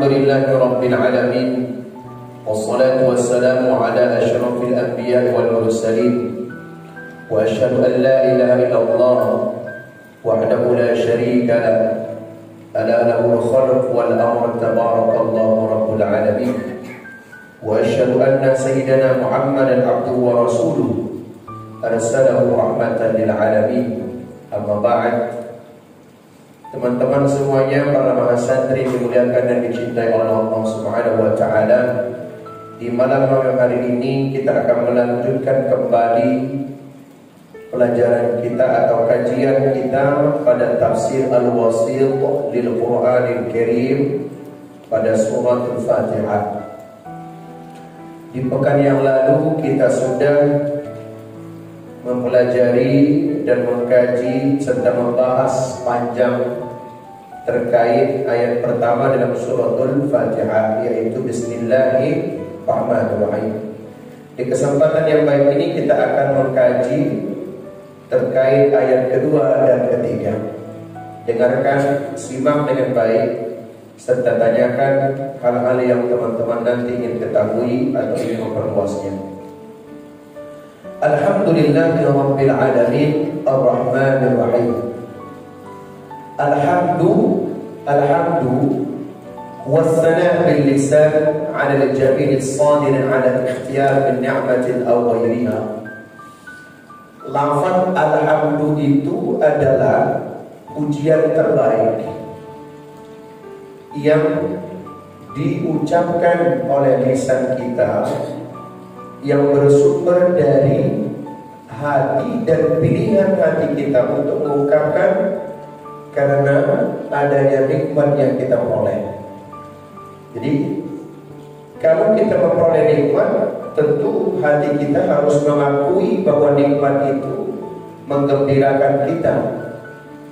Alhamdulillahi Rabbil Alamin. Wassalatu wassalamu ala ashrafil anbiya wal mursalin. Wa ashhadu an la ilaha illallah wahdahu la syarika lah. Ala lahu al-khalq wal amr, tabarakallahu rabbul alamin. Wa ashhadu anna sayyidana Muhammadan abduhu wa rasuluh arsalahu rahmatan lil alamin. Amma ba'd. Teman-teman semuanya, para mahasantri dimuliakan dan dicintai oleh Allah Subhanahu wa taala. Di malam hari ini kita akan melanjutkan kembali pelajaran kita atau kajian kita pada tafsir Al-Wasit lil Qur'anil Karim pada surat Al-Fatihah. Di pekan yang lalu kita sudah mempelajari dan mengkaji serta membahas panjang terkait ayat pertama dalam suratul Fatihah, yaitu Bismillahirrahmanirrahim. Di kesempatan yang baik ini kita akan mengkaji terkait ayat kedua dan ketiga. Dengarkan, simak dengan baik, serta tanyakan hal-hal yang teman-teman nanti ingin ketahui atau ingin memperluasnya. Alhamdulillahi Rabbil Alamin Ar-Rahmanir Rahim. Alhamdu والثناء باللسان على الجميل الصادر على الاختيار بالنعمة أو غيرها. Lafaz alhamdu itu adalah pujian terbaik yang diucapkan oleh lisan kita, yang bersumber dari hati dan pilihan hati kita untuk mengungkapkan karena adanya nikmat yang kita peroleh. Jadi kalau kita memperoleh nikmat, tentu hati kita harus mengakui bahwa nikmat itu menggembirakan kita.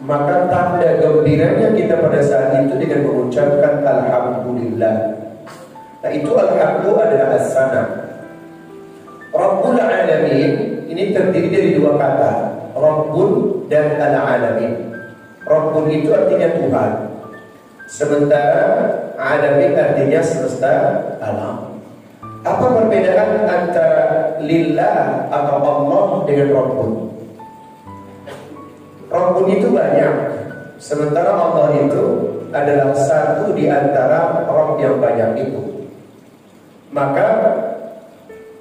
Maka tanda gembiranya kita pada saat itu dengan mengucapkan alhamdulillah. Nah, itu alhamdulillah adalah as-sana. Rabbul Alamin ini terdiri dari dua kata, Rabbun dan Al-Alamin. Rabbun itu artinya Tuhan, sementara Alamin artinya semesta alam. Apa perbedaan antara lillah atau Allah dengan Rabbun? Rabbun itu banyak, sementara Allah itu adalah satu di antara Rabb yang banyak itu. Maka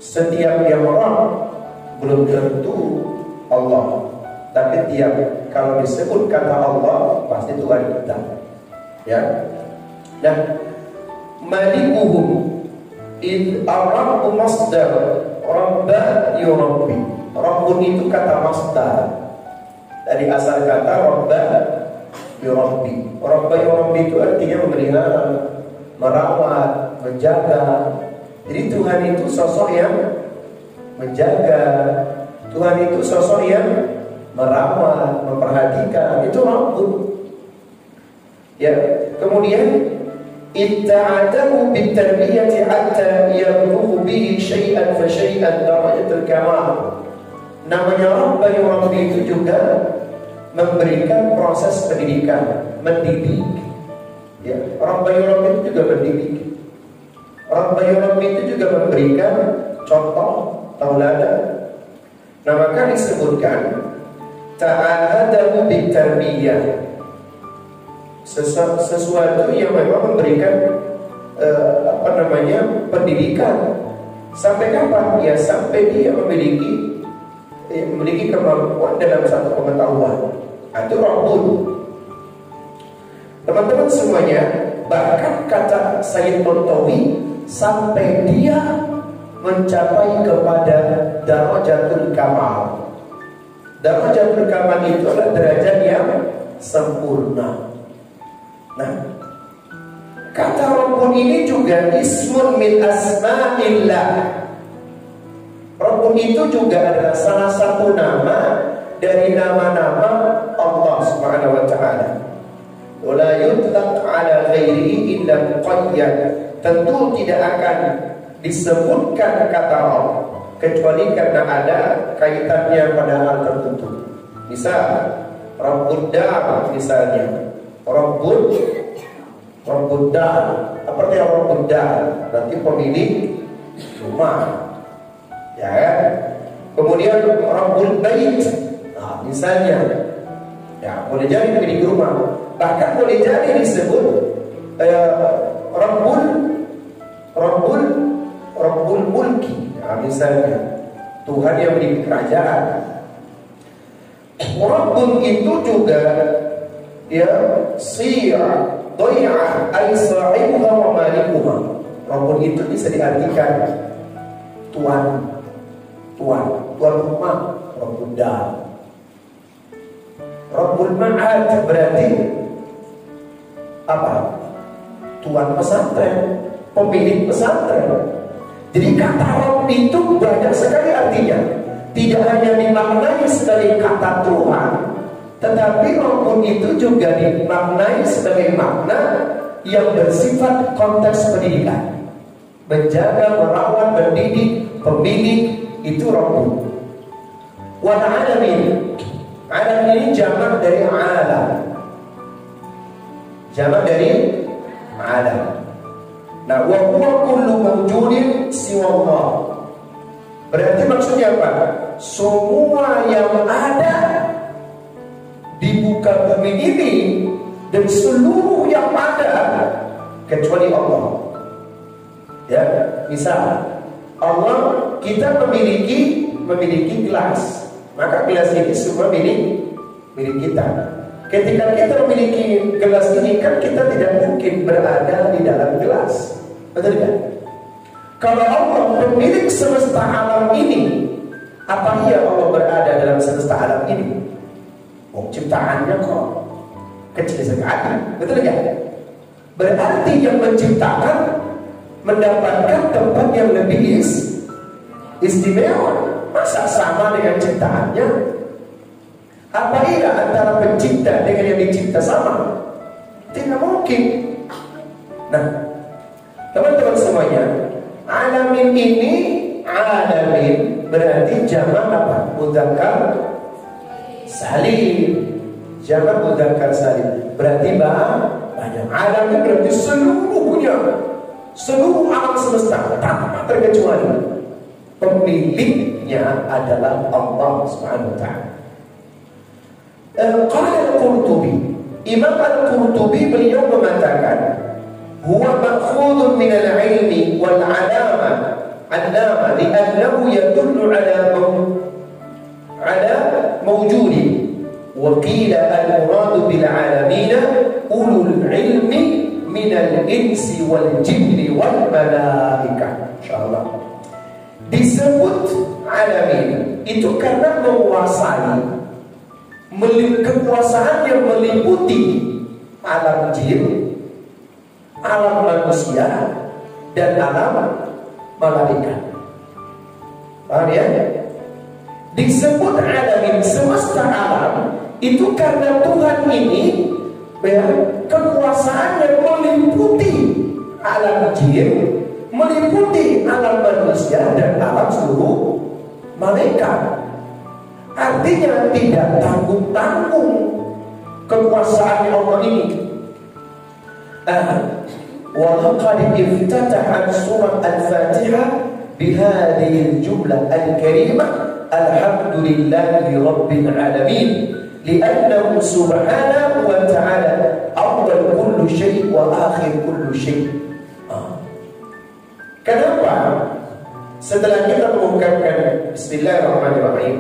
setiap yang Rabb belum tentu Allah, tapi kalau disebut kata Allah pasti Tuhan kita. Ya. Nah, malikuhum id ar-rabbu masdar rabba yurabbi. Rabbun itu kata masdar dari asal kata rabba yurabbi. Rabba yurabbi itu artinya memelihara, merawat, menjaga. Jadi Tuhan itu sosok yang menjaga, Tuhan itu sosok yang merawat, memperhatikan. Itu Rabbun. Ya, kemudian itta'adahu bitarbiyati hatta yablughu bihi syai'an fa syai'an darajatul kamal. Namanya Rabb itu juga memberikan proses pendidikan, mendidik. Ya, Rabb itu juga mendidik. Rabb itu juga memberikan contoh, tauladan. Nah, maka disebutkan ta'ahadahu bitarbiyah, sesuatu yang memang memberikan pendidikan. Sampai kapan? Ya sampai dia memiliki kemampuan dalam satu pengetahuan. Itu Rabbun. Teman-teman semuanya, bahkan kata Sayyid Muntawi, sampai dia mencapai kepada darajatul kamal. Darajatul kamal itu adalah derajat yang sempurna. Nah, kata Rabbun ini juga ismun min asma'illah. Rabbun itu juga adalah salah satu nama dari nama-nama Allah Subhanahu wa taala. Wala yutlaq ala ghairihi illa qayyad. Tentu tidak akan disebutkan kata Rabb kecuali karena ada kaitannya pada hal tertentu. Misal Rabbud Dar misalnya, Rabbul Rabbud dar. Apa artinya Rabbud dar? Berarti pemilik rumah, ya kan? Kemudian Rabbul bait, nah, misalnya, ya boleh jadi pemilik rumah. Bahkan boleh jadi disebut Rabbul mulki, nah, misalnya Tuhan yang memiliki kerajaan. Rabbun itu juga ya sirah, doy'ah, ay sa'ibuha wa malikuha. Rabbun itu bisa diartikan tuan rumah, Rabbul dar. Rabbul ma'ad berarti apa? Tuan pesantren, pemilik pesantren. Jadi kata Rabb itu banyak sekali artinya. Tidak hanya dimaknai sebagai kata Tuhan, tetapi Rabbun itu juga dimaknai sebagai makna yang bersifat konteks pendidikan. Menjaga, merawat, mendidik, pemilik, itu Rabbun. Wal alamin. Alam ini jamak dari alam. Jamak dari alam. Nah, wa huwa kullu mawjudin siwa Allah. Berarti maksudnya apa? Semua yang ada di muka bumi ini dan seluruh yang ada kecuali Allah. Ya, misal Allah, kita memiliki gelas, maka gelas ini semua milik kita. Ketika kita memiliki gelas ini, kan kita tidak mungkin berada di dalam gelas, betul kan? Kalau Allah pemilik semesta alam ini, apa iya Allah berada dalam semesta alam ini? Ciptaannya kok kecil sekali, betul kan? Berarti yang menciptakan mendapatkan tempat yang lebih istimewa. Masa sama dengan ciptaannya? Apa iya antara pencipta dengan yang dicipta sama? Tidak mungkin. Nah, teman-teman semuanya, alamin ini, alamin berarti jamak apa? Mudzakkar salim. Jamak mudzakkar salim berarti banyak. Alamin berarti seluruhnya, seluruh alam semesta tanpa terkecuali. Pemiliknya adalah Allah Subhanahu wa ta'ala. Qala Al-Qurtubi, Imam Al-Qurtubi beliau mengatakan, huwa ma'khudun min al-ilmi wal 'alama li'annahu yadullu 'ala mawjudin wa qila al-muradu bil 'alamin ulul ilmi min al-insi wal jinni wal malaikah. Insyaallah disebut alamin itu karena menguasai, kekuasaan yang meliputi alam jin, alam manusia, dan alam malaikat. Paham ya? Disebut alamin, semesta alam, itu karena Tuhan ini kekuasaan yang meliputi alam jin, meliputi alam manusia dan alam seluruh malaikat. Artinya tidak tanggung-tanggung kekuasaan Allah ini. Wa laqad iftataha surah Al-Fatihah bihadhihi al-jumlah al-karimah alhamdulillahi rabbil alamin li'annahu subhanahu wa ta'ala awwal kulli syai' wa akhir kulli syai'. Kenapa? Setelah kita mengungkapkan Bismillahirrahmanirrahim,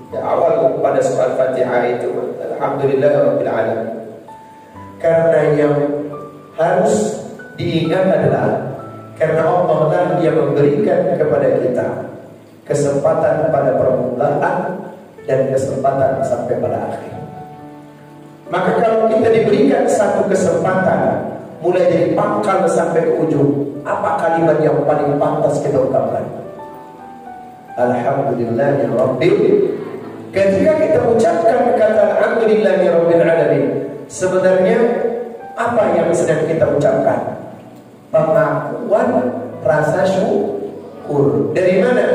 ya, awal pada surah Al-Fatihah itu Alhamdulillahirabbil alamin. Karena yang harus diingat adalah karena Allah lah yang memberikan kepada kita kesempatan pada permulaan dan kesempatan sampai pada akhir. Maka kalau kita diberikan satu kesempatan mulai dari pangkal sampai ke ujung, apa kalimat yang paling pantas kita ucapkan? Alhamdulillahirabbil. Ketika kita ucapkan kata Alhamdulillahirabbil alamin, sebenarnya apa yang sedang kita ucapkan? Pengakuan rasa syukur. Dari mana?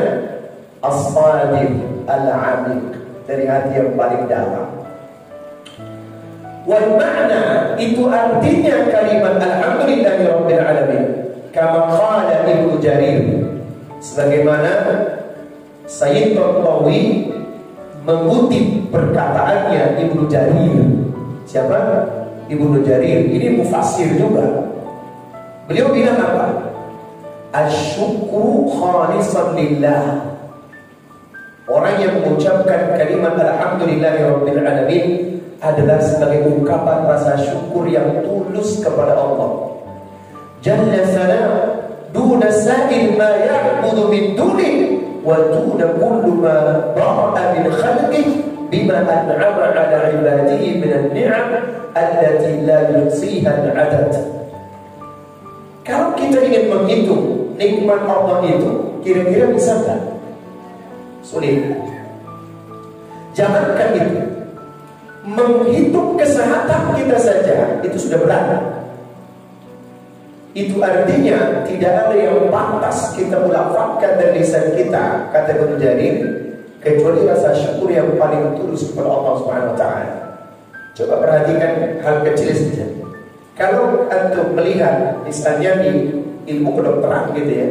As-sadiq al-amiq, dari hati yang paling dalam. Wal ma'na itu artinya kalimat alhamdulillahi rabbil alamin. Kama qala Ibnu Jarir, sebagaimana Sayyid Tantawi mengutip perkataannya Ibnu Jarir. Siapa? Ibnu Jarir. Ini mufassir juga. Beliau bilang apa? Asyukru khalisan lillah. Orang yang mengucapkan kalimat alhamdulillahi rabbil alamin adalah sebagai ungkapan rasa syukur yang tulus kepada Allah Jalla sana duna sa'il ma ya'budu min dunih wa duna kullu ma ba'a min khalqih bima an'ama ala ibadihi min an-ni'am allati la yuhsiha al-'adad. Kalau kita ingin menghitung nikmat Allah itu, kira-kira bisa enggak? Sulit. Jangankan itu, menghitung kesehatan kita saja itu sudah berat. Itu artinya tidak ada yang pantas kita melafazkan dari lisan kita, kata Ibnu Jarir, kecuali rasa syukur yang paling tulus kepada Allah Subhanahu wa taala. Coba perhatikan hal kecil saja. Kalau antum melihat misalnya di ilmu kedokteran gitu ya,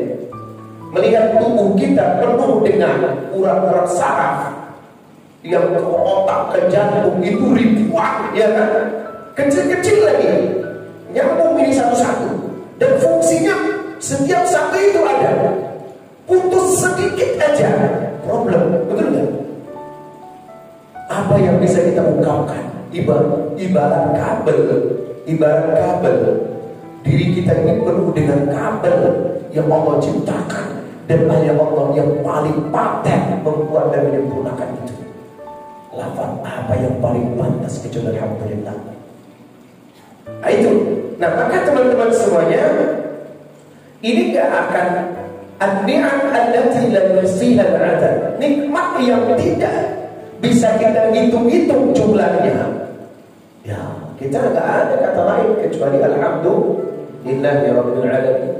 melihat tubuh kita penuh dengan urat-urat saraf yang ke otak, ke jantung itu ribuan, ya kan? Kecil-kecil lagi, nyambung ini satu-satu, dan fungsinya setiap satu itu ada. Putus sedikit aja, problem, betul nggak? Apa yang bisa kita ungkapkan? Ibarat kabel, diri kita ini penuh dengan kabel yang Allah ciptakan, dan hanya Allah yang paling paten membuat dan menyempurnakan itu. Lafaz apa yang paling pantas kecuali alhamdulillah. Itu. Nah, maka teman-teman semuanya, ini gak akan an-ni'am allati la yuhsiha al-'adad. Nikmat yang tidak bisa kita hitung-hitung jumlahnya. Ya, kita gak ada kata lain kecuali alhamdulillahi rabbil alamin.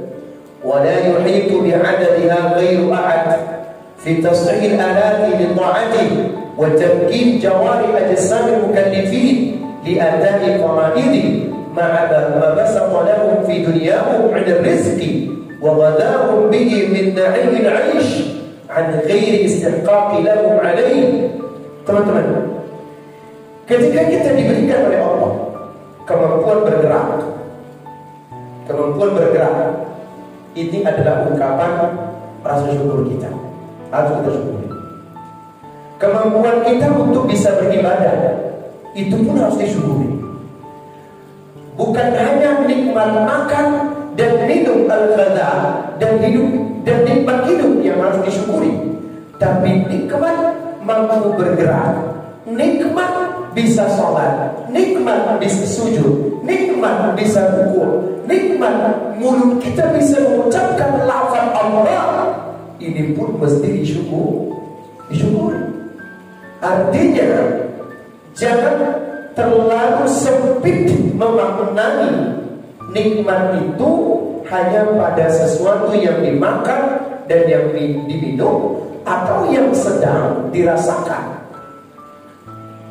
Wa la yuhitu bi'adadiha ghairu ahad fi tas'il al-alati li ta'atihi wa tamkin jawari ajsam al-mukallifin li ada'i fara'idi ma'a ma basaqa lahum fi dunyahum 'ala ar-rizqi wa ghadahum bihi min na'im al-'aish 'an ghairi istihqaqi lahum 'alayhi. Teman-teman, ketika kita diberikan oleh Allah kemampuan bergerak, ini adalah ungkapan rasa syukur kita. Harus kita syukuri. Kemampuan kita untuk bisa beribadah, itu pun harus disyukuri. Bukan hanya nikmat makan dan minum al-ghadha dan nikmat hidup yang harus disyukuri, tapi nikmat mampu bergerak, nikmat bisa sholat, nikmat bisa sujud, nikmat bisa rukuk, nikmat mulut kita bisa mengucapkan lafaz Allah. Ini pun mesti disyukuri. Artinya jangan terlalu sempit memaknai nikmat itu hanya pada sesuatu yang dimakan dan yang diminum atau yang sedang dirasakan.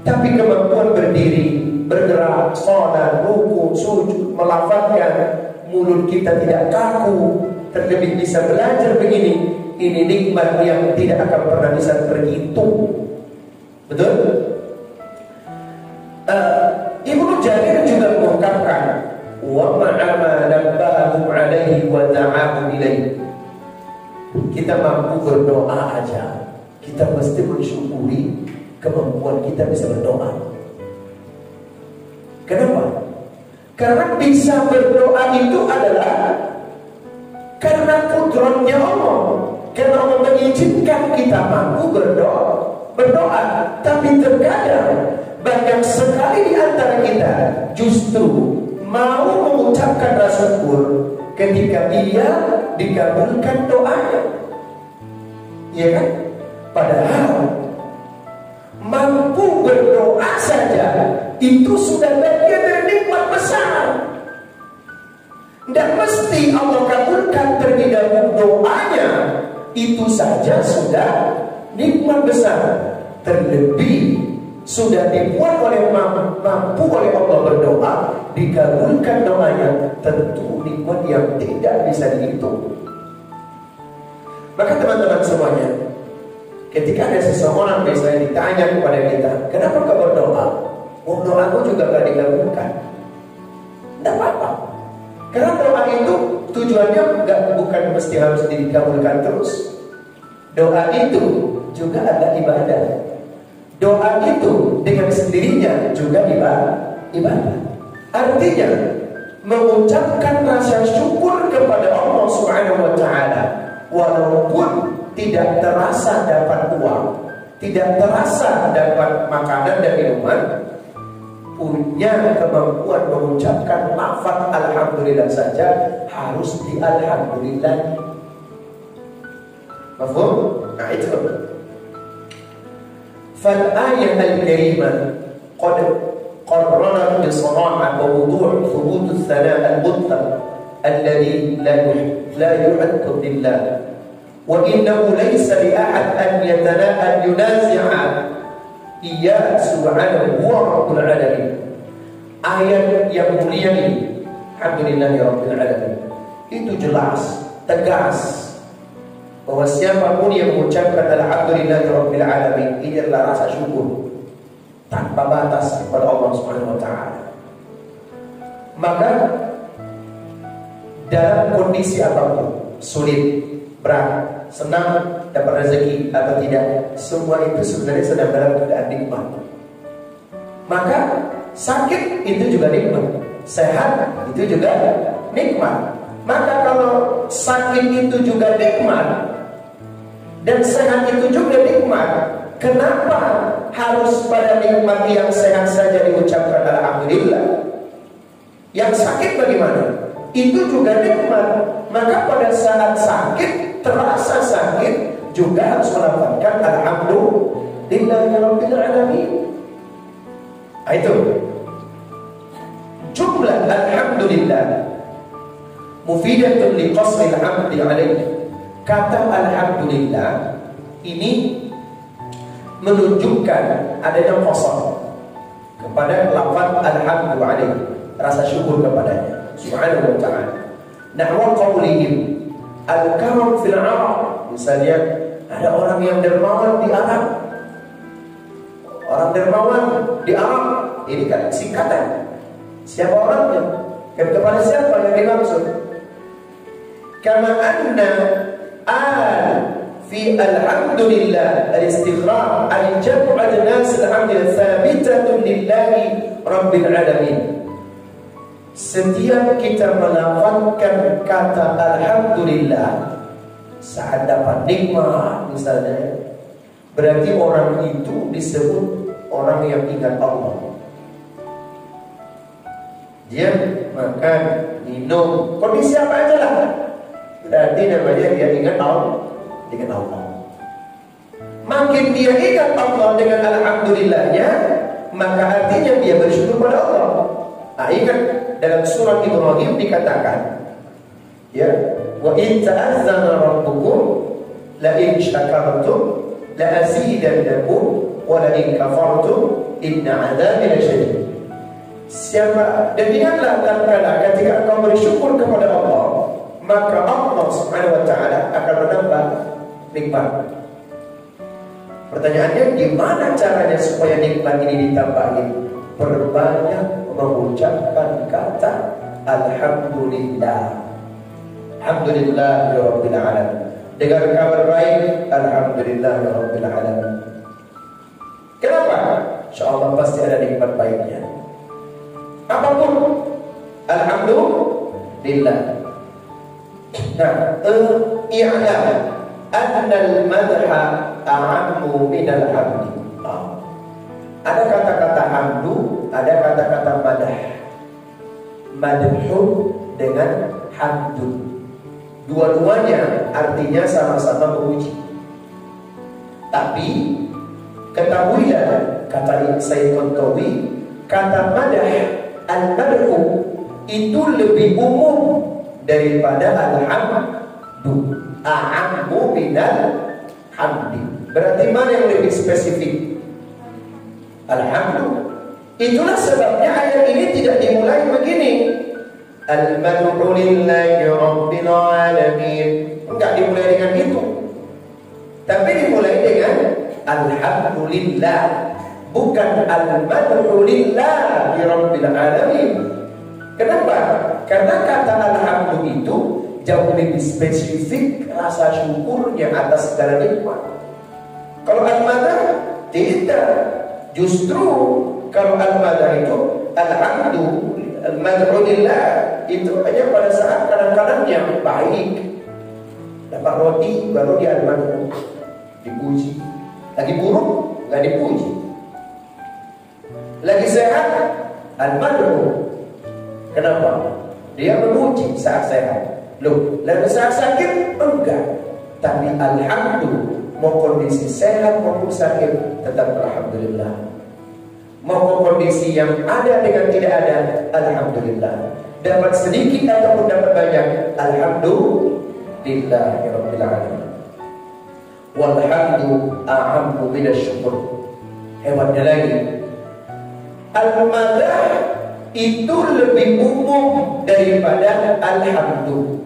Tapi kemampuan berdiri, bergerak, sholat, rukuk, sujud, melafazkan, mulut kita tidak kaku, terlebih bisa belajar begini, ini nikmat yang tidak akan pernah bisa terhitung. Betul? Ibnu Jarir juga mengungkapkan, wa ma'ama nabbahum alaihi wa ta'abu ilaihi. Kita mampu berdoa aja, kita mesti mensyukuri kemampuan kita bisa berdoa. Kenapa? Karena bisa berdoa itu adalah karena kudratnya Allah. Karena Allah mengizinkan kita mampu berdoa. Tapi terkadang banyak sekali di antara kita justru mau mengucapkan rasa syukur ketika ia dikabulkan doanya, ya kan? Padahal mampu berdoa saja itu sudah bagian dari nikmat besar. Dan mesti Allah kabulkan terlebih dahulu doanya, itu saja sudah nikmat besar. Terlebih sudah dibuat mampu oleh Allah berdoa, dikabulkan doanya, tentu nikmat yang tidak bisa dihitung. Maka teman-teman semuanya, ketika ada seseorang misalnya ditanya kepada kita, kenapa kau berdoa? Doaku juga gak dikabulkan. Tidak apa-apa, karena doa itu tujuannya bukan mesti harus dikabulkan terus. Doa itu juga ada ibadah. Doa itu dengan sendirinya juga ibadah. Artinya mengucapkan rasa syukur kepada Allah Subhanahu wa taala, walaupun tidak terasa dapat uang, tidak terasa dapat makanan dan minuman, punya kemampuan mengucapkan lafaz alhamdulillah saja harus alhamdulillah. Mafhum? Nah itu. فالآية الكريمة قد قررت بصراحة ووضوح ثبوت الثناء المطلق الذي لا يحد لله، وإنه ليس لأحد أن ينازع إياه سبحانه هو رب العالمين. Ayat yang mulia ini, alhamdulillahi rabbil alamin, itu jelas, tegas bahwa siapapun yang mengucapkan alhamdulillahi rabbil alamin, ini adalah rasa syukur tanpa batas kepada Allah Subhanahu wa taala. Maka dalam kondisi apapun, sulit, berat, senang, dapat rezeki atau tidak, semua itu sebenarnya sedang dalam keadaan nikmat. Maka sakit itu juga nikmat, sehat itu juga nikmat. Maka kalau sakit itu juga nikmat dan sehat itu juga nikmat, kenapa harus pada nikmat yang sehat saja diucapkan alhamdulillah? Yang sakit bagaimana? Itu juga nikmat. Maka pada saat sakit, terasa sakit, juga harus melafalkan alhamdulillahi rabbil alamin. Itu jumlah alhamdulillah mufidatun liqasril hamdi alaihi. Kata alhamdulillah ini menunjukkan adanya qasar kepada lafaz alhamdulillah, rasa syukur kepadanya subhanahu wa ta'ala. Nahwa qaulihim al-karam fil Arab, misalnya ada orang yang dermawan di Arab. Orang dermawan di Arab ini kan singkatan. Siapa orangnya? Kepada siapa yang dimaksud? Kama anna fi alhamdulillah al-istighraq al-jam'u adnas alhamdulillah thabitatun lillahi rabbil alamin. Setiap kita melafazkan kata alhamdulillah saat dapat nikmat misalnya, berarti orang itu disebut orang yang ingat Allah. Dia makan, minum, kondisi apa aja lah, berarti namanya dia ingat Allah. Makin dia ingat Allah dengan alhamdulillahnya, maka artinya dia bersyukur pada Allah. Ingat dalam surat Ibrahim dikatakan, ya, wa in ta'azzana rabbukum la in syakartum la azidannakum wa la in kafartum inna 'adzabi lasyadid. Siapa, dan ingatlah tatkala ketika engkau bersyukur kepada Allah, maka Allah Subhanahu wa taala akan menambah nikmat. Pertanyaannya, gimana caranya supaya nikmat ini ditambahin? Perbanyak mengucapkan kata alhamdulillah. Alhamdulillah ya rabbil alamin. Dengar kabar baik, alhamdulillah ya rabbil alamin. Kenapa? Insyaallah pasti ada nikmat baiknya. Apapun, alhamdulillah. Nah, i'lam anna al-madha a'ammu min al-hamdi. Ada kata-kata hamdu, ada kata-kata madah. Madhu dengan hamdu, dua-duanya artinya sama-sama memuji. Tapi ketahuilah, kata Sayyid Qantawi, kata madah, al-madhu itu lebih umum daripada al-hamdu. A'ammu minal hamdi. Berarti mana yang lebih spesifik? alhamdulillah. Itulah sebabnya ayat ini tidak dimulai begini, al-mad'u lillahi rabbil alamin. Enggak dimulai dengan itu, tapi dimulai dengan alhamdulillah, bukan al-mad'u lillahi rabbil alamin. Kenapa? Karena kata alhamdulillah itu jauh lebih spesifik rasa syukurnya atas segala nikmat. Kalau al-madah tidak, justru kalau al-madah itu alhamdulillah itu hanya pada saat kadang-kadang yang baik, dapat roti baru dia al-madah, dipuji. Lagi buruk nggak dipuji. Lagi sehat al-madah. Kenapa? Dia memuji saat sehat. Loh, lalu saat sakit enggak. Tapi alhamdulillah, mau kondisi sehat maupun sakit tetap alhamdulillah. Mau kondisi yang ada dengan tidak ada, alhamdulillah. Dapat sedikit ataupun dapat banyak, alhamdulillahirabbil alamin. Walhamdu a'ammu minasyukur. Hebatnya lagi, al-madah itu lebih umum daripada alhamdulillah.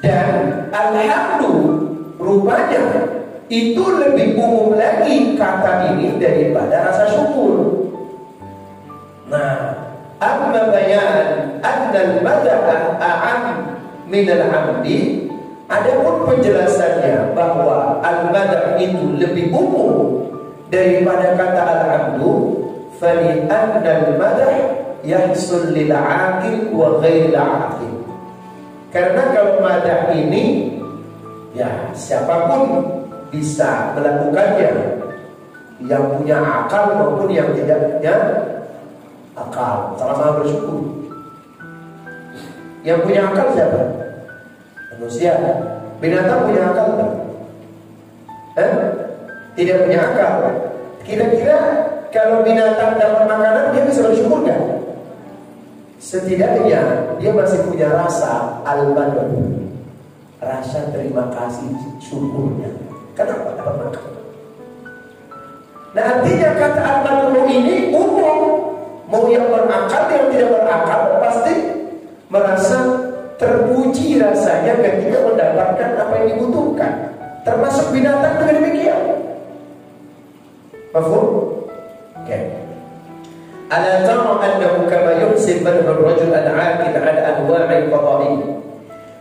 Dan alhamdulillah rupanya itu lebih umum lagi kata ini daripada rasa syukur. Nah, amma bayan anna al-madha a'am min al-hamdi, adapun penjelasannya bahwa al-madha itu lebih umum daripada kata alhamdulillah, fali anna al-madh yahsul lil 'aqil wa ghairil 'aqil. Karena kalau madah ini ya siapapun bisa melakukannya, yang punya akal maupun yang tidak punya akal, sama-sama bersyukur. Yang punya akal siapa? Manusia. Binatang punya akal enggak? Tidak punya akal. Kira-kira kalau binatang dapat makanan, dia bisa bersyukur kan? Setidaknya dia masih punya rasa al-madh, rasa terima kasih syukurnya. Kenapa dapat makan? Nah, artinya kata al-madh ini umum. Mau yang berakal, yang tidak berakal pasti merasa terpuji rasanya ketika mendapatkan apa yang dibutuhkan. Termasuk binatang juga demikian. Paham? Ala tara annahu kama yuhsin madhu ar-rajul al-'aqil 'ala anwa'i qada'i,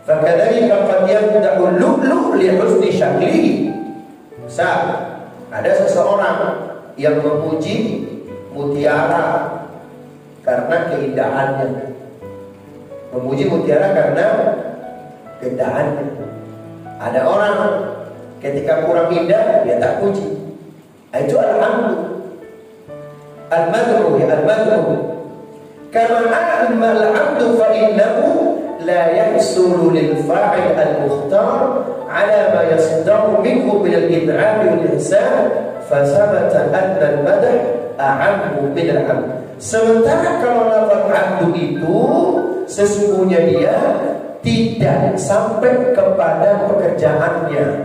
fakadzalika qad yabda'u al-lu'lu' li husni shaklihi. Ada seseorang yang memuji mutiara karena keindahannya. Memuji mutiara karena keindahannya. Ada orang ketika kurang indah dia tak puji. Itu alhamdulillah. Al-madhu ya al-madhu. Kama a'ma al-'abdu fa innahu la yahsulu lil fa'il al-mukhtar 'ala ma yasdaru minhu min al-id'am wal ihsan, fa sabata anna al-madh a'ammu min al-'abd. Sementara kalau lafaz 'abdu itu sesungguhnya dia tidak sampai kepada pekerjaannya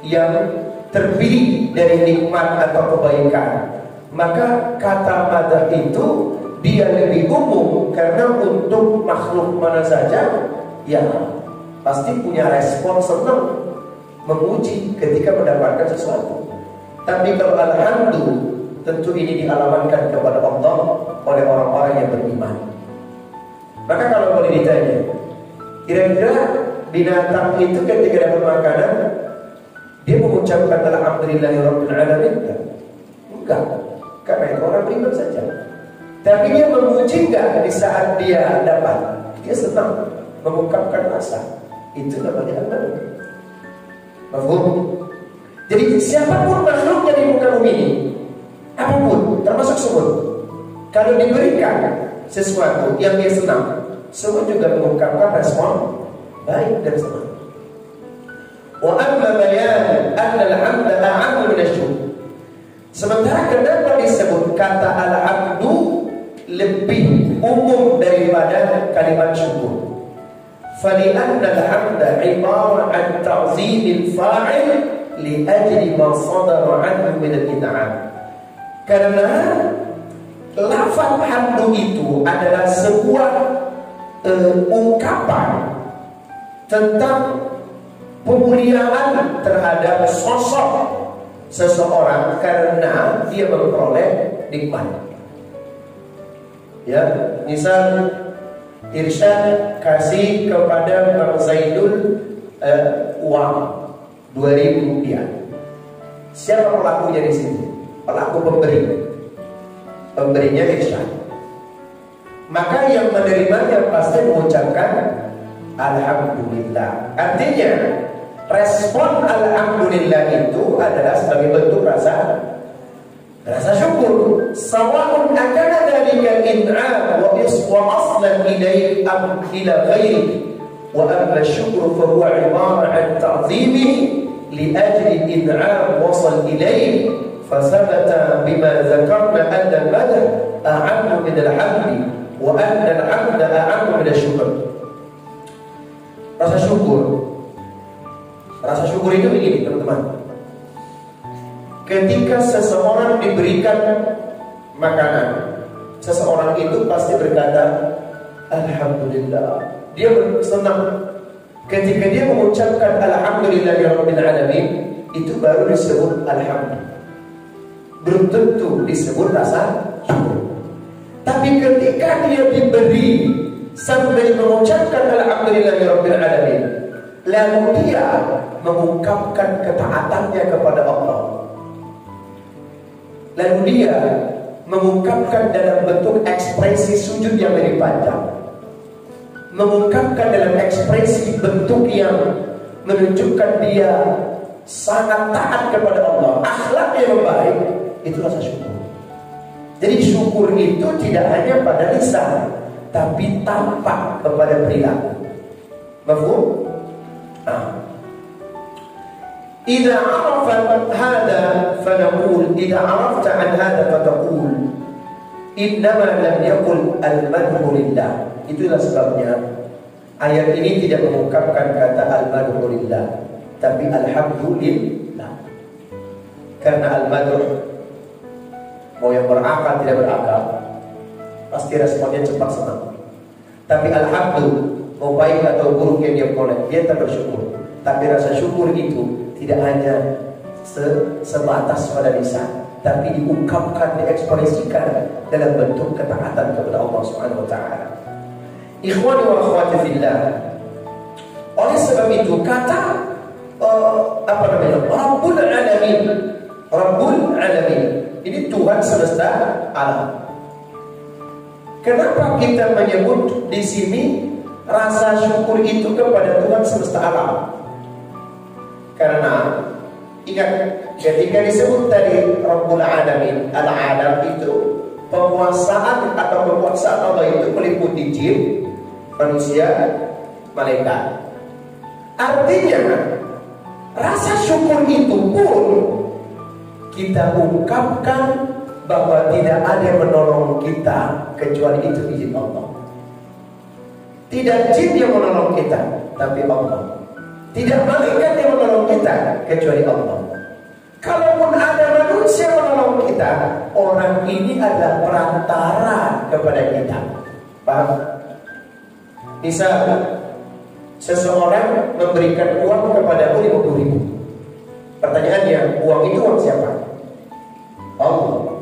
yang terpilih dari nikmat atau kebaikan, maka kata madah itu dia lebih umum. Karena untuk makhluk mana saja ya pasti punya respon senang, memuji ketika mendapatkan sesuatu. Tapi kalau alhamdulillah, tentu ini dialamatkan kepada Allah oleh orang-orang yang beriman. Maka kalau boleh ditanya, kira-kira binatang itu ketika dapat makanan dia mengucapkan alhamdulillahirabbil alamin? Enggak. Karena itu orang beriman saja. Tapi dia memuji enggak di saat dia dapat? Dia senang mengungkapkan rasa. Itu namanya al-madh. Paham? Jadi siapapun makhluk yang di muka bumi ini, apapun, termasuk semut, kalau diberikan sesuatu yang dia senang, semua juga mengungkapkan respon baik dan senang. Wa amma bayan anna al-'amda a'ammu min asy-syukr. Sementara kenapa disebut kata alhamdu lebih umum daripada kalimat syukur? Fali'anna al-hamda ibarah an ta'zimil fa'il li ajli ma sadara anhu min al-in'am. Karena lafaz hamdu itu adalah sebuah ungkapan tentang pemuliaan terhadap sosok seseorang karena dia memperoleh nikmat. Ya, misal Irsyad kasih kepada Bang Zaidul uang 2.000 rupiah. Siapa pelakunya di sini? Pelaku pemberi. Pemberinya Irsyad. Maka yang menerimanya pasti mengucapkan alhamdulillah. Artinya respon alhamdulillah itu adalah sebagai bentuk rasa syukur. Sawa'un akana dzalika in'am wa aslan ilayhi am ila ghairi wa amma syukru fa huwa ibara an ta'zimihi li ajli in'am wasal ilayhi fa sabata bima dzakarna anna al-madh a'ammu min al-hamdi wa anna al-hamda a'ammu min asy-syukr. Rasa syukur itu begini teman-teman. Ketika seseorang diberikan makanan, seseorang itu pasti berkata alhamdulillah. Dia senang. Ketika dia mengucapkan alhamdulillahirabbil alamin, itu baru disebut alhamdulillah. Belum tentu disebut rasa syukur. Tapi ketika dia diberi sambil mengucapkan alhamdulillahirabbil alamin, lalu dia mengungkapkan ketaatannya kepada Allah, lalu dia mengungkapkan dalam bentuk ekspresi sujud yang lebih panjang, mengungkapkan dalam ekspresi bentuk yang menunjukkan dia sangat taat kepada Allah, akhlaknya yang baik, itu rasa syukur. Jadi syukur itu tidak hanya pada lisan, tapi tampak kepada perilaku. Mafhum? إذا عرف هذا فنقول إذا عرفت عن هذا فتقول إنما لم يقل المدح لله. Itulah sebabnya ayat ini tidak mengungkapkan kata al-madhu lillah, tapi alhamdulillah. Karena al-madhu mau yang berakal tidak berakal pasti responnya cepat senang. Tapi alhamdulillah mau baik atau buruk yang dia boleh, dia tak bersyukur. Tapi rasa syukur itu tidak hanya sebatas pada lisan, tapi diungkapkan, diekspresikan dalam bentuk ketaatan kepada Allah Subhanahu wa taala. Ikhwani wa akhwati fillah. Oleh sebab itu kata Rabbul Alamin. Rabbul Alamin ini Tuhan semesta alam. Kenapa kita menyebut di sini rasa syukur itu kepada Tuhan semesta alam? Karena ingat ketika disebut tadi Rabbul Alamin, al-alam itu penguasaan atau kekuasaan Allah itu meliputi jin, manusia, malaikat. Artinya rasa syukur itu pun kita ungkapkan bahwa tidak ada yang menolong kita kecuali itu izin Allah. Tidak jin yang menolong kita, tapi Allah. Tidak malaikat yang menolong kita kecuali Allah. Kalaupun ada manusia yang menolong kita, orang ini adalah perantara kepada kita. Paham? Misal seseorang memberikan uang kepadamu 50.000. Pertanyaannya, uang itu uang siapa? Allah.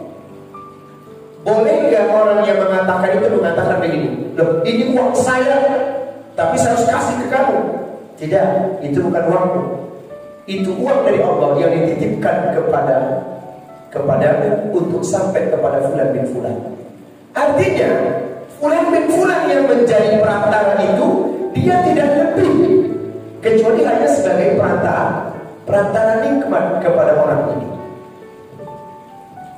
Boleh nggak orang yang mengatakan itu mengatakan begini, loh ini uang saya, tapi saya harus kasih ke kamu? Tidak, itu bukan uangmu. Itu uang dari Allah yang dititipkan kepadamu untuk sampai kepada fulan bin fulan. Artinya, fulan bin fulan yang menjadi perantara itu, dia tidak lebih kecuali hanya sebagai perantara nikmat kepada orang ini.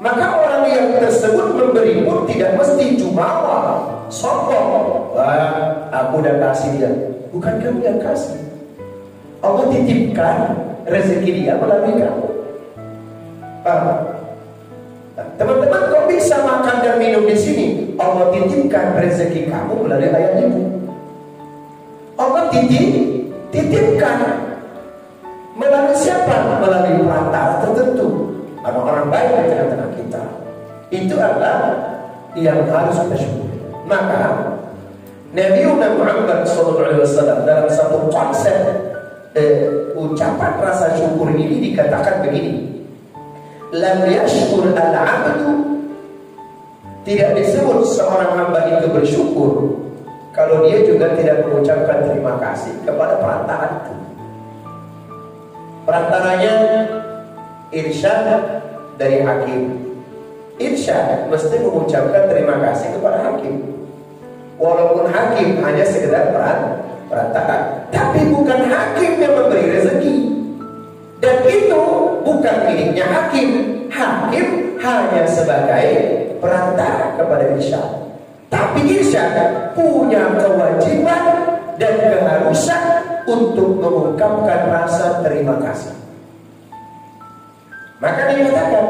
Maka orang yang tersebut memberi pun tidak mesti jumawa, sombong. Wah, aku udah kasih dia. Bukan kamu yang kasih. Allah titipkan rezeki dia melalui kamu. Teman-teman, kok bisa makan dan minum di sini? Allah titipkan rezeki kamu melalui ayat itu. Allah titipkan melalui siapa? Melalui perantara tertentu. Orang-orang baik di tengah-tengah kita. Itu adalah yang harus kita syukuri. Maka Nabi Muhammad SAW dalam satu konsep ucapan rasa syukur ini dikatakan begini: lam yashkur al-'abdu, tidak disebut seorang hamba itu bersyukur kalau dia juga tidak mengucapkan terima kasih kepada perantara itu. Perantaranya irsyad dari hakim. Irsyad mesti mengucapkan terima kasih kepada hakim, walaupun hakim hanya sekedar perantara. Tapi bukan hakim yang memberi rezeki, dan itu bukan miliknya hakim. Hakim hanya sebagai perantara kepada irsyad. Tapi irsyad punya kewajiban dan keharusan untuk mengungkapkan rasa terima kasih. Maka dikatakan,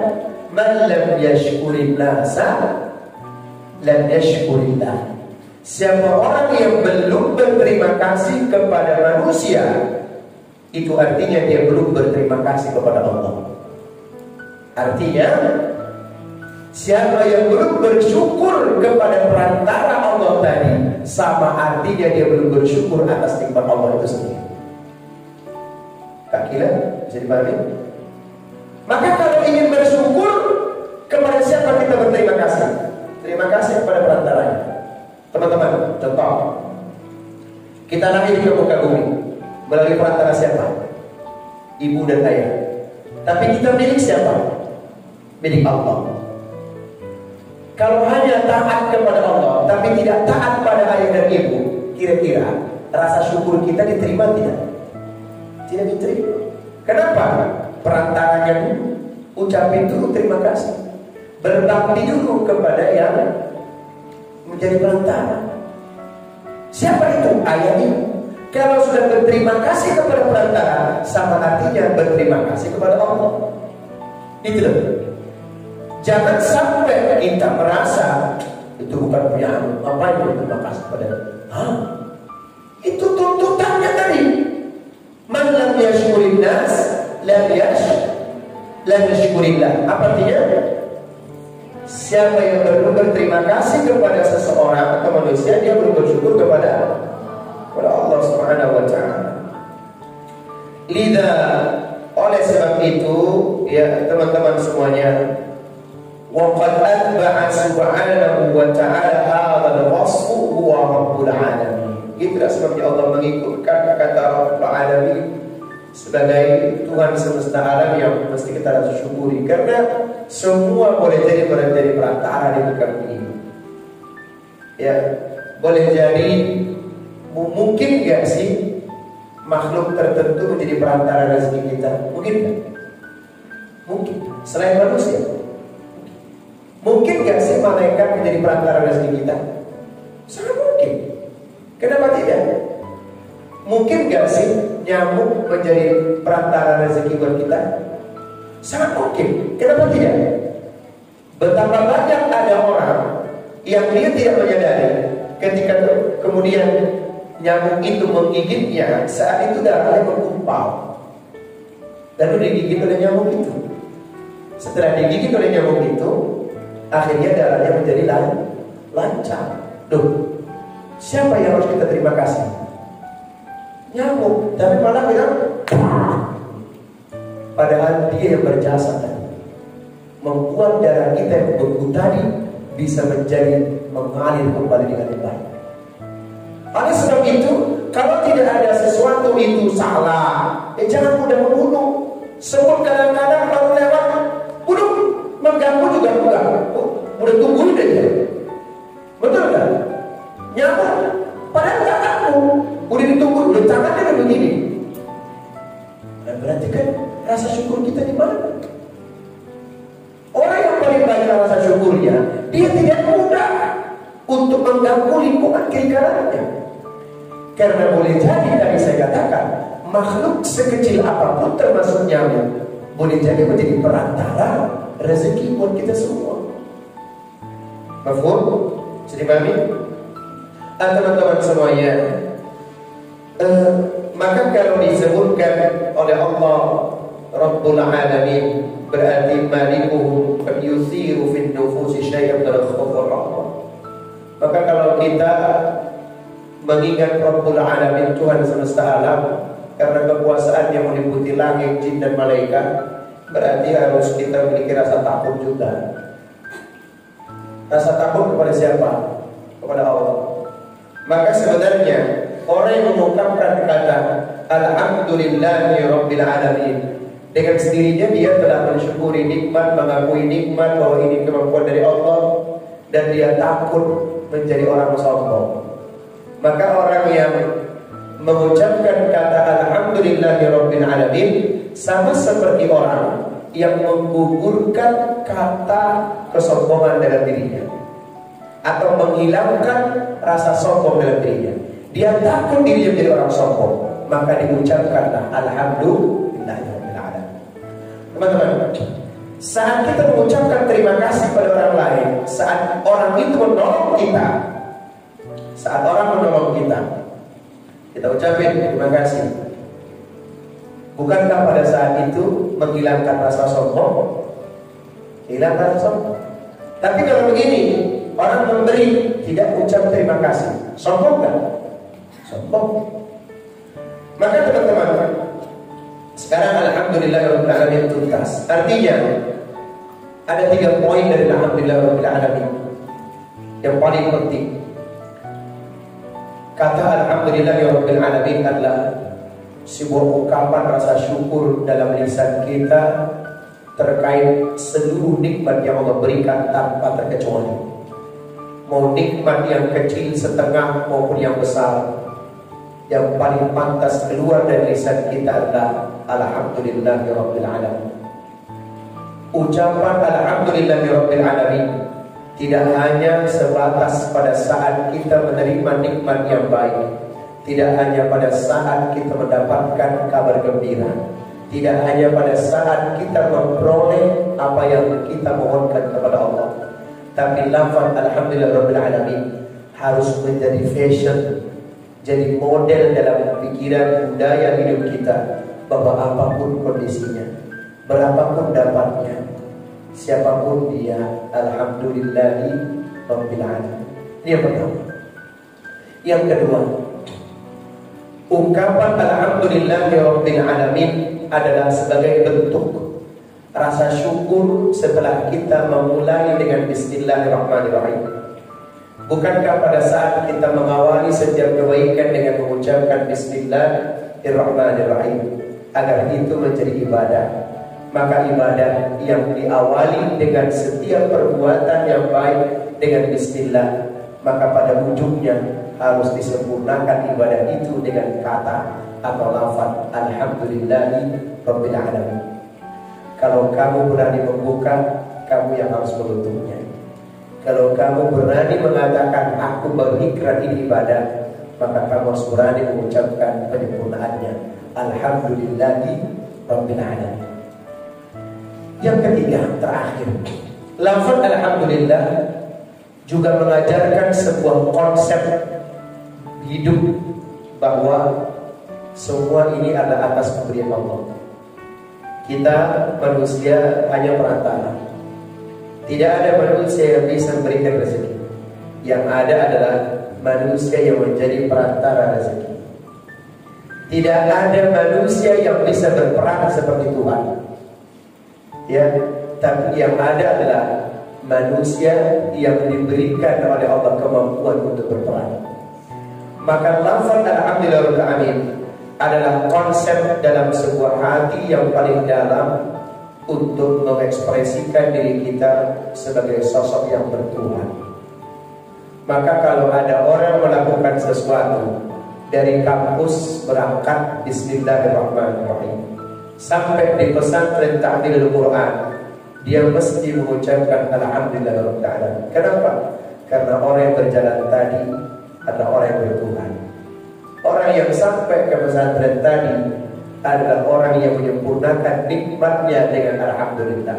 man lam yashkurillah lam yashkurillah. Siapa orang yang belum berterima kasih kepada manusia, itu artinya dia belum berterima kasih kepada Allah. Artinya, siapa yang belum bersyukur kepada perantara Allah tadi, sama artinya dia belum bersyukur atas nikmat Allah itu sendiri. Tak kira? Bisa dipahami? Maka kalau ingin bersyukur, kepada siapa kita berterima kasih? Terima kasih kepada perantaranya. Teman-teman, contoh, kita lahir di muka bumi melalui perantara siapa? Ibu dan ayah. Tapi kita milik siapa? Milik Allah. Kalau hanya taat kepada Allah, tapi tidak taat pada ayah dan ibu, kira-kira rasa syukur kita diterima tidak? Tidak diterima. Kenapa? Perantaranya ucapin dulu terima kasih, berbakti dulu kepada yang menjadi perantara. Siapa itu? Ayah ibu. Kalau sudah berterima kasih kepada perantara, sama artinya berterima kasih kepada Allah. Itu loh. Jangan sampai kita merasa itu bukan punya aku, apa yang berterima kasih kepada itu tuntutannya tadi. Man lam yashkurin nas lam yashkurillah. Apa artinya? Siapa yang belum berterima kasih kepada seseorang atau manusia, dia belum bersyukur kepada Allah Subhanahu wa ta'ala. Lidah, oleh sebab itu, ya teman-teman semuanya, وَقَدْ أَتْبَعَ سُبْحَانَهُ وَتَعَالَى هَذَا الْوَصْفُ هُوَ رَبُّ الْعَالَمِينَ. Itulah sebabnya Allah mengikutkan kata Rabbul Alamin sebagai Tuhan semesta alam yang mesti kita harus syukuri, karena semua boleh jadi perantara di muka bumi ini. Ya, boleh jadi mungkin gak sih makhluk tertentu menjadi perantara rezeki kita? Mungkin gak? Mungkin. Selain manusia, mungkin gak sih malaikat menjadi perantara rezeki kita? Sangat mungkin. Kenapa tidak? Mungkin gak sih nyamuk menjadi perantara rezeki buat kita? Sangat mungkin. Kenapa tidak? Betapa banyak ada orang yang dia tidak menyadari ketika kemudian nyamuk itu menggigitnya, saat itu darahnya menggumpal, lalu digigit oleh nyamuk itu. Setelah digigit oleh nyamuk itu, akhirnya darahnya menjadi lancar. Duh, siapa yang harus kita terima kasih? Nyamuk. Tapi malah bilang, padahal dia yang berjasa tadi, membuat darah kita yang beku tadi bisa menjadi mengalir kembali dengan baik. Oleh sebab itu, kalau tidak ada sesuatu itu salah, jangan mudah membunuh. Semut kadang-kadang baru lewat, bunuh, mengganggu juga enggak. Udah tungguin aja. Betul kan? Nyamuk, padahal enggak ganggu. Udah ditunggu, udah tangannya udah begini. Dan berarti kan rasa syukur kita di mana? Orang yang paling banyak rasa syukurnya, dia tidak mudah untuk mengganggu lingkungan kiri kanannya. Karena boleh jadi tadi saya katakan, makhluk sekecil apapun termasuk nyamuk boleh jadi menjadi perantara rezeki buat kita semua. Mafhum? Jadi pahami? Teman-teman semuanya, maka kalau disebutkan oleh Allah Rabbul Alamin, berarti malikuhum yusiru fin nufusi kalau kita mengingat Rabbul Alamin, Tuhan semesta alam, karena kekuasaan yang meliputi langit, jin dan malaikat, berarti harus kita memiliki rasa takut juga. Rasa takut kepada siapa? Kepada Allah. Maka sebenarnya orang yang mengungkapkan kata Alhamdulillahi Rabbil Alamin, dengan sendirinya dia telah mensyukuri nikmat, mengakui nikmat bahwa ini kemampuan dari Allah, dan dia takut menjadi orang sombong. Maka orang yang mengucapkan kata Alhamdulillahi Rabbil Alamin sama seperti orang yang menggugurkan kata kesombongan dalam dirinya, atau menghilangkan rasa sombong dalam dirinya. Dia takut dirinya menjadi orang sombong, maka diucapkanlah Alhamdulillahi Rabbil Alamin. Teman-teman, saat kita mengucapkan terima kasih pada orang lain, saat orang itu menolong kita, saat orang menolong kita ucapin terima kasih. Bukankah pada saat itu menghilangkan rasa sombong? Hilangkan rasa sombong. Tapi kalau begini, orang memberi tidak ucap terima kasih, sombong kan? Sombong. Maka teman-teman, sekarang Alhamdulillah Rabbil Alamin tuntas. Artinya ada 3 poin dari Alhamdulillah Rabbil Alamin yang paling penting. Kata Alhamdulillah Rabbil Alamin adalah sebuah ungkapan rasa syukur dalam lisan kita terkait seluruh nikmat yang Allah berikan tanpa terkecuali. Mau nikmat yang kecil, setengah maupun yang besar, yang paling pantas keluar dari lisan kita adalah Alhamdulillah Rabbil Alamin. Ucapan Alhamdulillah Rabbil Alamin tidak hanya sebatas pada saat kita menerima nikmat yang baik, tidak hanya pada saat kita mendapatkan kabar gembira, tidak hanya pada saat kita memperoleh apa yang kita mohonkan kepada Allah, tapi lafaz Alhamdulillah Rabbil Alamin harus menjadi fashion, jadi model dalam pikiran budaya hidup kita, bahwa apapun kondisinya, berapapun dapatnya, siapapun dia, Alhamdulillahi Rabbil Alamin. Ini yang pertama. Yang kedua, ungkapan Alhamdulillahi Rabbil Alamin adalah sebagai bentuk rasa syukur setelah kita memulai dengan Bismillahirrahmanirrahim. Bukankah pada saat kita mengawali setiap kebaikan dengan mengucapkan Bismillahirrahmanirrahim, agar itu menjadi ibadah? Maka ibadah yang diawali dengan setiap perbuatan yang baik dengan Bismillah, maka pada ujungnya harus disempurnakan ibadah itu dengan kata atau lafaz Alhamdulillahi Rabbil Alamin. Kalau kamu berani membuka, kamu yang harus menutupnya. Kalau kamu berani mengatakan aku berikrar ini ibadah, maka kamu harus berani mengucapkan penyempurnaannya, Alhamdulillahi Rabbil Alamin. Yang ketiga, terakhir, lafaz Alhamdulillah juga mengajarkan sebuah konsep hidup, bahwa semua ini adalah atas pemberian Allah. Kita manusia hanya perantara. Tidak ada manusia yang bisa memberikan rezeki. Yang ada adalah manusia yang menjadi perantara rezeki. Tidak ada manusia yang bisa berperan seperti Tuhan, ya, tapi yang ada adalah manusia yang diberikan oleh Allah kemampuan untuk berperan. Maka lafaz Alhamdulillah Rabbil Alamin adalah konsep dalam sebuah hati yang paling dalam untuk mengekspresikan diri kita sebagai sosok yang bertuhan. Maka kalau ada orang melakukan sesuatu, dari kampus berangkat Bismillahirrahmanirrahim sampai di pesantren Ta'dilul Quran, dia mesti mengucapkan Alhamdulillah Rabbil Alamin. Kenapa? Karena orang yang berjalan tadi adalah orang yang bertuhan. Orang yang sampai ke pesantren tadi adalah orang yang menyempurnakan nikmatnya dengan Alhamdulillah.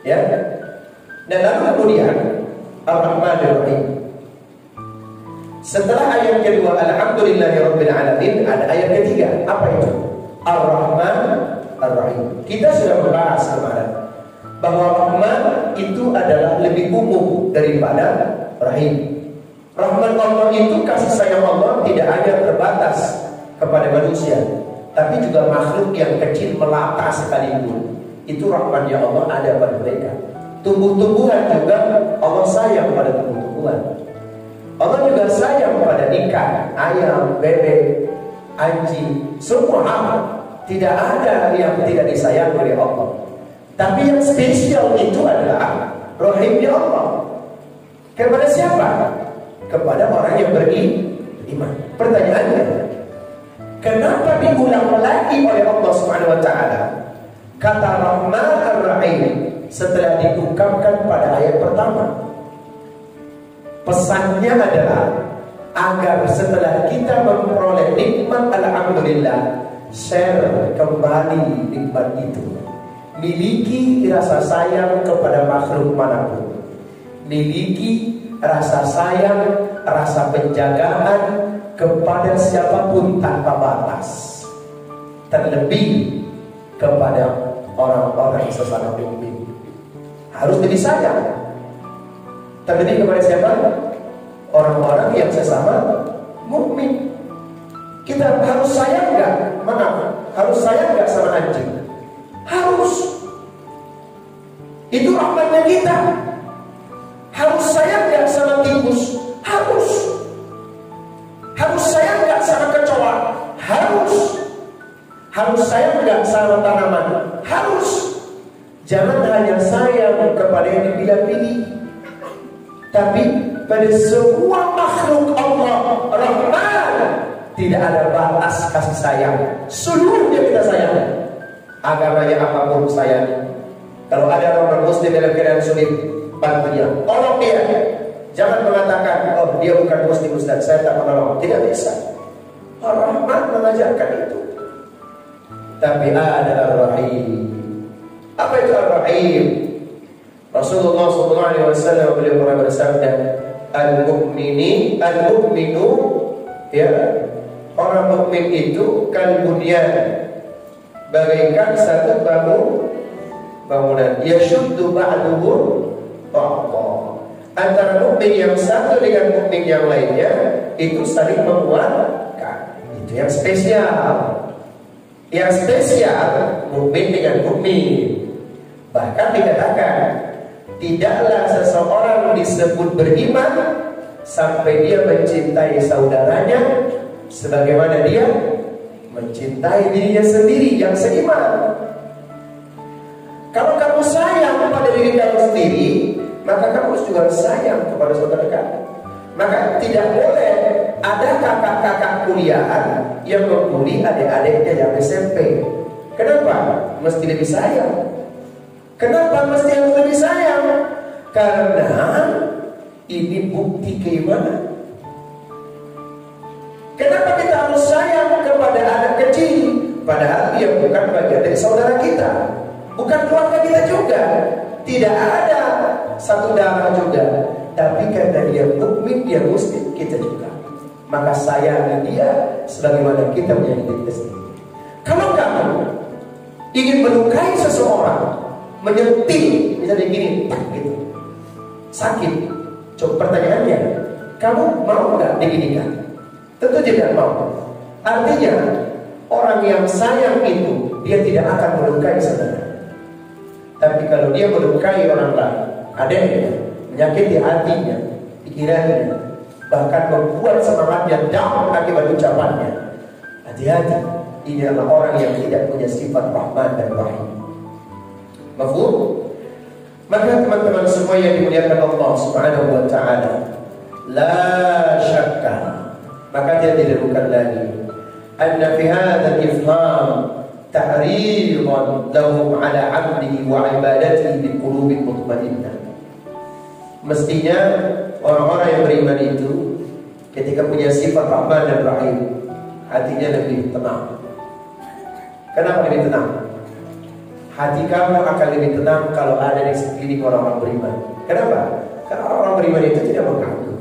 Ya. Dan lalu kemudian Ar-Rahmanir-Rahim. Setelah ayat kedua Alhamdulillahirabbil alamin, ada ayat ketiga. Apa itu? Ar-Rahman Ar-Rahim. Kita sudah membahas kemarin bahwa Rahman itu adalah lebih umum daripada Rahim. Rahmat Allah itu, kasih sayang Allah tidak hanya terbatas kepada manusia, tapi juga makhluk yang kecil melata sekalipun. Itu rahmatnya Allah ada pada mereka. Tumbuh-tumbuhan juga Allah sayang pada tumbuh-tumbuhan. Allah juga sayang pada ikan, ayam, bebek, anjing, semua hal. Tidak ada yang tidak disayang oleh Allah. Tapi yang spesial itu adalah rahimnya Allah. Kepada siapa? Kepada orang yang beriman. Pertanyaannya, kenapa diulang lagi oleh Allah Subhanahu wa taala kata Rahman Ar-Rahim setelah diungkapkan pada ayat pertama? Pesannya adalah agar setelah kita memperoleh nikmat alhamdulillah, share kembali nikmat itu. Miliki rasa sayang kepada makhluk manapun. Miliki rasa sayang, rasa penjagaan kepada siapapun tanpa batas. Terlebih kepada orang-orang sesama mukmin. Harus lebih sayang. Terlebih kepada siapa? Orang-orang yang sesama mukmin. Kita harus sayang nggak? Mana? Harus sayang nggak sama anjing? Harus. Itu rahmatnya kita. Harus sayang nggak sama tikus? Harus. Harus sayang nggak sama kecoa? Harus. Harus sayang nggak sama tanaman? Harus. Jangan hanya sayang kepada yang dipilih-pilih, tapi pada semua makhluk Allah Rahman. Tidak ada batas kasih sayang. Seluruhnya kita sayang. Agamanya apapun sayang. Kalau ada orang muslim dalam keadaan sulit, bantu dia, tolong dia. Jangan mengatakan, oh dia bukan muslim Ustaz, saya tak menolong. Tidak bisa. Ar-Rahman mengajarkan itu. Tapi ada Ar-Rahim. Apa itu Ar-Rahim? Rasulullah SAW beliau pernah bersabda, al-mu'minu, ya, orang mukmin itu kan bunyan, bagaikan satu bangunan. Yashuddu ba'duhu ba'dha. Antara mukmin yang satu dengan mukmin yang lainnya itu saling menguatkan. Itu yang spesial. Yang spesial mukmin dengan mukmin. Bahkan dikatakan, tidaklah seseorang disebut beriman sampai dia mencintai saudaranya sebagaimana dia mencintai dirinya sendiri yang seiman. Kalau kamu sayang kepada diri kamu sendiri, maka kamu juga sayang kepada saudara kamu. Maka tidak boleh ada kakak-kakak kuliahan yang membuli adik-adiknya yang SMP. Kenapa? Mesti lebih sayang. Kenapa mesti harus lebih sayang? Karena ini bukti keimanan. Kenapa kita harus sayang kepada anak kecil? Padahal dia bukan bagian dari saudara kita, bukan keluarga kita juga, tidak ada satu darah juga. Tapi karena dia mukmin, dia muslim, kita juga. Maka sayangi dia sebagaimana kita menyayangi diri kita sendiri. Kalau kamu ingin melukai seseorang, menyentil, misalnya gini, gitu, sakit. Coba pertanyaannya, kamu mau nggak diginikan? Tentu tidak mau. Artinya orang yang sayang itu dia tidak akan melukai saudara. Tapi kalau dia melukai orang lain, adanya, menyakiti hatinya, pikirannya, bahkan membuat semangatnya down akibat ucapannya, hati-hati. Ini adalah orang yang tidak punya sifat Rahman dan Rahim. Mafhum? Maka teman-teman semua yang dimuliakan Allah Subhanahu wa ta'ala, la syakka, maka dia diragukan lagi, anna fi hadzal ifham ta'ridan lahu 'ala 'abdihi wa 'ibadatihi bi qulubin mutmainnah. Mestinya orang-orang yang beriman itu ketika punya sifat Rahman dan Rahim, hatinya lebih tenang. Kenapa lebih tenang? Hati kamu akan lebih tenang kalau ada di sekeliling orang-orang beriman. Kenapa? Karena orang-orang beriman itu tidak mengganggu.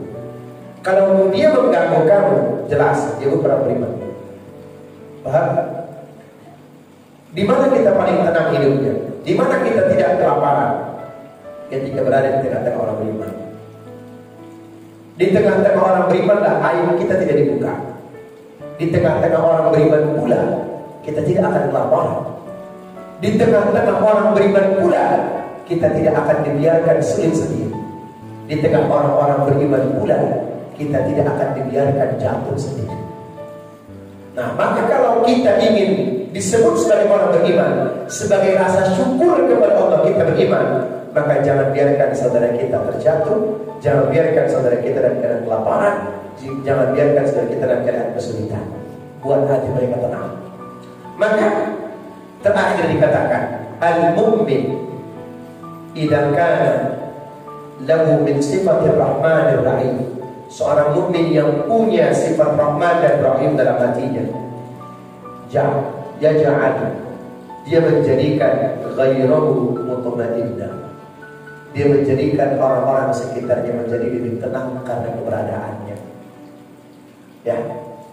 Kalau dia mengganggu kamu, jelas dia bukan orang beriman. Paham? Di mana kita paling tenang hidupnya? Di mana kita tidak kelaparan? Ketika berada di tengah-tengah orang beriman. Di tengah-tengah orang beriman lah aib kita tidak dibuka. Di tengah-tengah orang beriman pula kita tidak akan kelaparan. Di tengah-tengah orang beriman pula kita tidak akan dibiarkan sulit sendiri. Di tengah orang-orang beriman pula kita tidak akan dibiarkan jatuh sendiri. Nah, maka kalau kita ingin disebut sebagai orang beriman, sebagai rasa syukur kepada Allah kita beriman, maka jangan biarkan saudara kita terjatuh, jangan biarkan saudara kita dalam keadaan kelaparan, jangan biarkan saudara kita dalam keadaan kesulitan. Buat hati mereka tenang. Maka terakhir dikatakan, al-mu'min idza kana lahu min sifatir rahmanir rahim. Seorang mukmin yang punya sifat Rahman dan Rahim dalam hatinya, yaj'al, dia menjadikan ghairahu mutmainnah. Dia menjadikan orang-orang sekitarnya menjadi lebih tenang karena keberadaannya. Ya,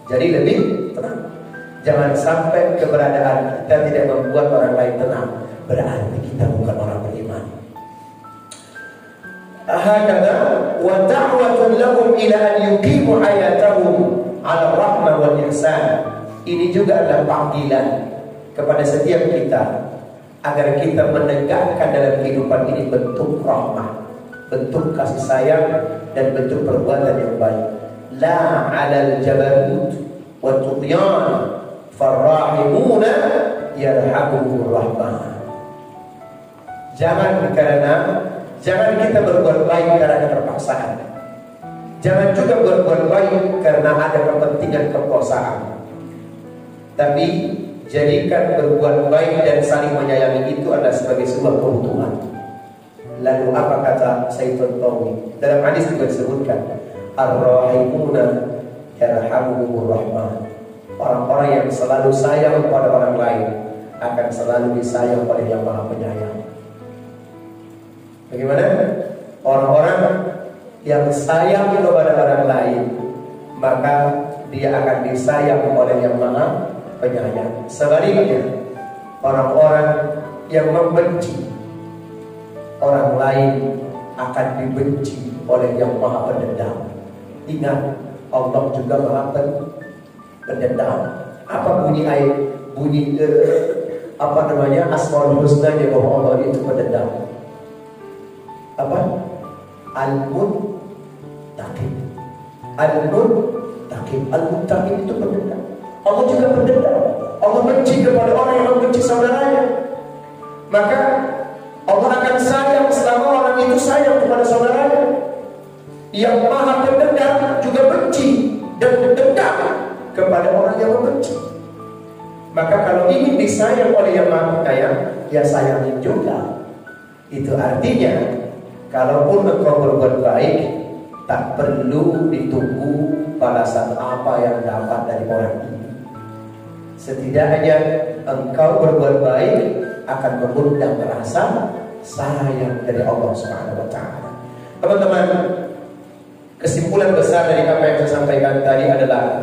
jadi lebih tenang. Jangan sampai keberadaan kita tidak membuat orang lain tenang, berarti kita bukan orang beriman. Hakadha wa da'watun lahum ila an yuqimu hayatahum 'ala rahmah wal ihsan. Ini juga adalah panggilan kepada setiap kita agar kita menegakkan dalam kehidupan ini bentuk rahmah, bentuk kasih sayang dan bentuk perbuatan yang baik. La 'alal jabarut wa tughyan farrahimuna yarhamuhur rahmah. Jangan kita berbuat baik karena terpaksaan. Jangan juga berbuat baik karena ada kepentingan kekuasaan. Tapi jadikan berbuat baik dan saling menyayangi itu adalah sebagai sebuah keuntungan. Lalu apa kata Sayyidul Tawi? Dalam hadis juga disebutkan, ar-rahimuna yarhamuhumur rahman. Orang-orang yang selalu sayang kepada orang lain akan selalu disayang oleh Yang Maha Penyayang. Bagaimana? Orang-orang yang sayang kepada orang lain, maka dia akan disayang oleh Yang Maha Penyayang. Sebaliknya, orang-orang yang membenci orang lain akan dibenci oleh Yang Maha Pendendam. Ingat, Allah juga Maha Pendendam. Apa bunyi ayat? Bunyi Asmaul Husna-nya bahwa Allah itu pendendam. Apa? Al-Muttaqin. Al-Muttaqin. Al-Muttaqin itu pendendam. Allah juga pendendam. Allah benci kepada orang yang membenci saudaranya. Maka Allah akan sayang selama orang itu sayang kepada saudaranya. Yang Maha Pendendam juga benci dan dendam kepada orang yang membenci. Maka kalau ingin disayang oleh Yang Maha Penyayang, ya sayangi juga. Itu artinya, kalaupun engkau berbuat baik, tak perlu ditunggu balasan apa yang dapat dari orang ini. Setidaknya engkau berbuat baik akan mengundang rasa sayang dari Allah Subhanahu wa Ta'ala. Teman-teman, kesimpulan besar dari apa yang saya sampaikan tadi adalah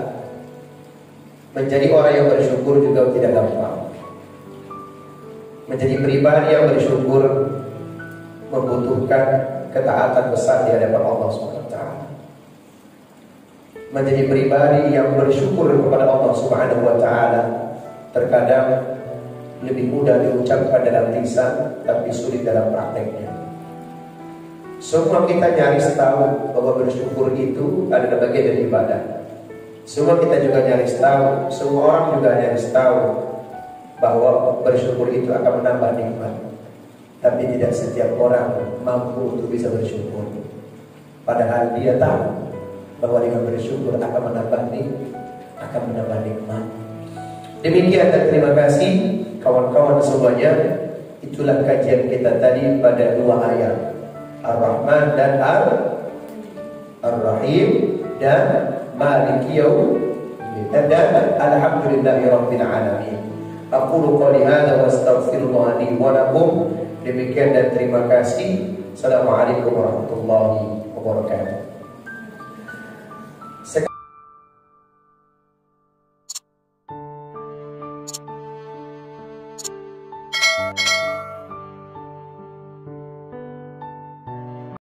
menjadi orang yang bersyukur juga tidak gampang. Menjadi pribadi yang bersyukur membutuhkan ketaatan besar di hadapan Allah SWT. Menjadi pribadi yang bersyukur kepada Allah SWT terkadang lebih mudah diucapkan dalam lisan, tapi sulit dalam prakteknya. Semua kita nyaris tahu bahwa bersyukur itu adalah bagian dari ibadah. Semua kita juga nyaris tahu, semua orang juga nyaris tahu bahwa bersyukur itu akan menambah nikmat. Tapi tidak setiap orang mampu untuk bisa bersyukur. Padahal dia tahu bahwa dengan bersyukur akan menambah nikmat. Demikian dan terima kasih kawan-kawan semuanya. Itulah kajian kita tadi pada dua ayat, Ar-Rahman dan Ar-Rahim dan Maliki Yaumiddin dan Alhamdulillahirabbil alamin. Aqulu qouli hadza wa astaghfirullah li wa lakum. Demikian dan terima kasih. Assalamualaikum warahmatullahi wabarakatuh.